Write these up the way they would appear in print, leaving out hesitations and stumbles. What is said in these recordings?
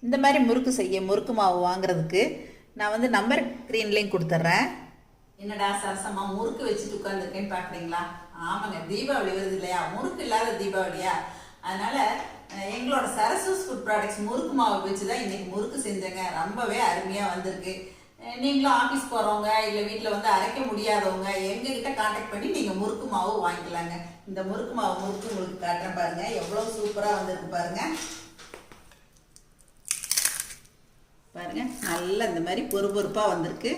இந்த மாதிரி முறுக்கு செய்ய முறுக்கு மாவு வாங்குறதுக்கு நான் வந்து நம்பர் ஸ்க்ரீன்லேயும் கொடுத்துட்றேன். என்னடா சரசமா முறுக்கு வச்சுட்டு உட்காந்துருக்கேன்னு பார்க்குறீங்களா? ஆமாங்க, தீபாவளி வருது இல்லையா? முறுக்கு இல்லாத தீபாவளியா? அதனால் எங்களோட சரசூஸ் ஃபுட் ப்ராடக்ட்ஸ் முறுக்கு மாவு வச்சு தான் இன்றைக்கி முறுக்கு செஞ்சேங்க. ரொம்பவே அருமையாக வந்திருக்கு. நீங்களும் ஆஃபீஸ் போகிறவங்க இல்லை வீட்டில் வந்து அரைக்க முடியாதவங்க எங்ககிட்ட கான்டாக்ட் பண்ணி நீங்கள் முறுக்கு மாவு வாங்கிக்கலாங்க. இந்த முறுக்கு மாவு முறுக்கு உங்களுக்கு காட்டுறேன் பாருங்கள், எவ்வளோ சூப்பராக வந்திருக்கு பாருங்கள். பாருங்கள், நல்லா இந்த மாதிரி பொறுப்பாக வந்திருக்கு.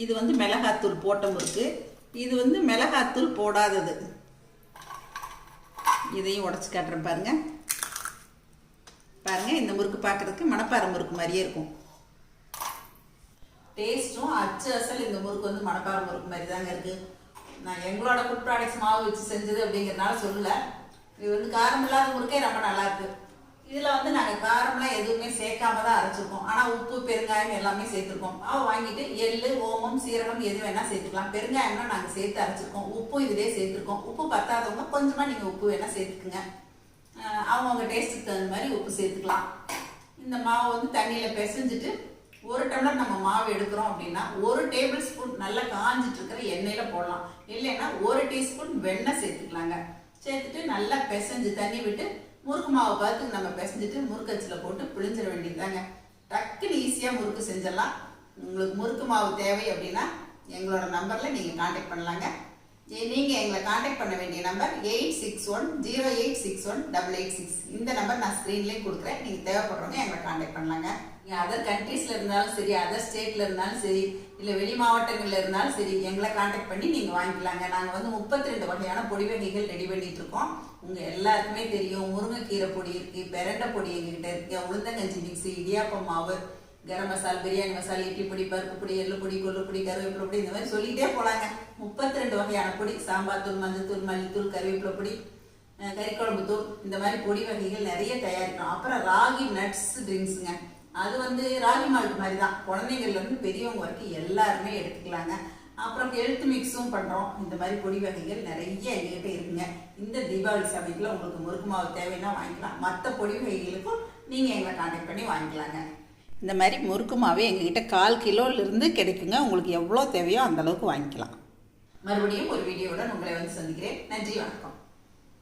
இது வந்து மிளகாத்தூள் போட்ட முறுக்கு, இது வந்து மிளகாத்தூள் போடாதது. இதையும் உடச்சி காட்டுறேன் பாருங்கள். பாருங்கள், இந்த முறுக்கு பார்க்குறதுக்கு மணப்பாறை முறுக்கு மாதிரியே இருக்கும். டேஸ்ட்டும் அச்சு அசல் இந்த முறுக்கு வந்து மணப்பாறை முறுக்கு மாதிரி தாங்க இருக்குது. நான் எங்களோட ஃபுட் ப்ராடக்ட்ஸ் மாவு வச்சு செஞ்சது அப்படிங்கிறதுனால சொல்லலை. இது வந்து காரம் இல்லாத முறுக்கே ரொம்ப நல்லாயிருக்கு. இதில் வந்து நாங்கள் காரம்லாம் எதுவுமே சேர்க்காம தான் அரைச்சிருக்கோம். ஆனால் உப்பு பெருங்காயம் எல்லாமே சேர்த்துருக்கோம். மாவு வாங்கிட்டு எள்ளு ஓமம் சீரகம் எது வேணால் சேர்த்துக்கலாம். பெருங்காயம்லாம் நாங்கள் சேர்த்து அரைச்சிருக்கோம். உப்பு இதிலே சேர்த்துருக்கோம். உப்பு பத்தாதவங்க கொஞ்சமாக நீங்கள் உப்பு வேணால் சேர்த்துக்குங்க. அவங்கவுங்க டேஸ்ட்டுக்கு தகுந்த மாதிரி உப்பு சேர்த்துக்கலாம். இந்த மாவை வந்து தண்ணியில் பிசைஞ்சிட்டு ஒரு டம்ளர் நம்ம மாவு எடுக்கிறோம் அப்படின்னா 1 டேபிள் ஸ்பூன் நல்லா காஞ்சிட்டு இருக்கிற எண்ணெயில் போடலாம். இல்லைன்னா 1 டீஸ்பூன் வெண்ணெய் சேர்த்துக்கலாங்க. சேர்த்துட்டு நல்லா பிசைஞ்சு தண்ணி விட்டு முறுக்கு மாவு பார்த்து நம்ம பிசைஞ்சிட்டு முறுக்கச்சில் போட்டு பிழிஞ்சிட வேண்டியதுதாங்க. டக்குன்னு ஈஸியாக முறுக்கு செஞ்சிடலாம். உங்களுக்கு முறுக்கு மாவு தேவை அப்படின்னா எங்களோட நம்பரில் நீங்கள் கான்டாக்ட் பண்ணலாங்க. நீங்கள் எங்களை கான்டாக்ட் பண்ண வேண்டிய நம்பர் 8610861886. இந்த நம்பர் நான் ஸ்க்ரீன்லேயும் கொடுக்குறேன். நீங்கள் தேவைப்படுறவங்க எங்களை கான்டாக்ட் பண்ணலாங்க. நீங்கள் அதர் கண்ட்ரீஸில் இருந்தாலும் சரி, அதர் ஸ்டேட்டில் இருந்தாலும் சரி, இல்லை வெளி மாவட்டங்களில் இருந்தாலும் சரி, எங்களை கான்டாக்ட் பண்ணி நீங்கள் வாங்கிக்கலாங்க. நாங்கள் வந்து 32 வகையான பொடி வகைகள் ரெடி பண்ணிட்டு இருக்கோம். உங்கள் எல்லாருக்குமே தெரியும், முருங்கைக்கீரை பொடி இருக்குது, பிரண்டை பொடி எங்ககிட்ட இருக்குது, உளுந்தங்கஞ்சி மிக்ஸி, இடியாப்பம் மாவு, கரம் மசாலா, பிரியாணி மசாலா, இட்லி பொடி, பருப்பு பொடி, எள்ளு பொடி, கொள்ளு பொடி, கருவேப்பிலை பொடி, இந்த மாதிரி சொல்லிகிட்டே போகலாங்க. 32 வகையான பொடி, சாம்பார் தூள், மஞ்சள் தூள், மல்லித்தூள், கருவேப்பிலை பொடி, கறிக்குழம்பு தூள், இந்த மாதிரி பொடி வகைகள் நிறைய தயாரிக்கிறோம். அப்புறம் ராகி நட்ஸ் ட்ரிங்க்ஸுங்க. அது வந்து ராகி மால்ட் மாதிரி தான், குழந்தைங்கள்லேருந்து பெரியவங்க வரைக்கும் எல்லாருமே எடுத்துக்கலாங்க. அப்புறம் ஹெல்த் மிக்ஸும் பண்ணுறோம். இந்த மாதிரி பொடி வகைகள் நிறைய எங்ககிட்ட இருக்குங்க. இந்த தீபாவளி சமயத்தில் உங்களுக்கு முறுக்கு மாவு தேவைன்னா வாங்கிக்கலாம். மற்ற பொடி வகைகளுக்கும் நீங்கள் எங்களை கான்டாக்ட் பண்ணி வாங்கிக்கலாங்க. இந்த மாதிரி முறுக்கு மாவு எங்ககிட்ட 1/4 கிலோலேருந்து கிடைக்குங்க. உங்களுக்கு எவ்வளோ தேவையோ அந்தளவுக்கு வாங்கிக்கலாம். மறுபடியும் ஒரு வீடியோவுடன் உங்களை வந்து சந்திக்கிறேன். நன்றி, வணக்கம்.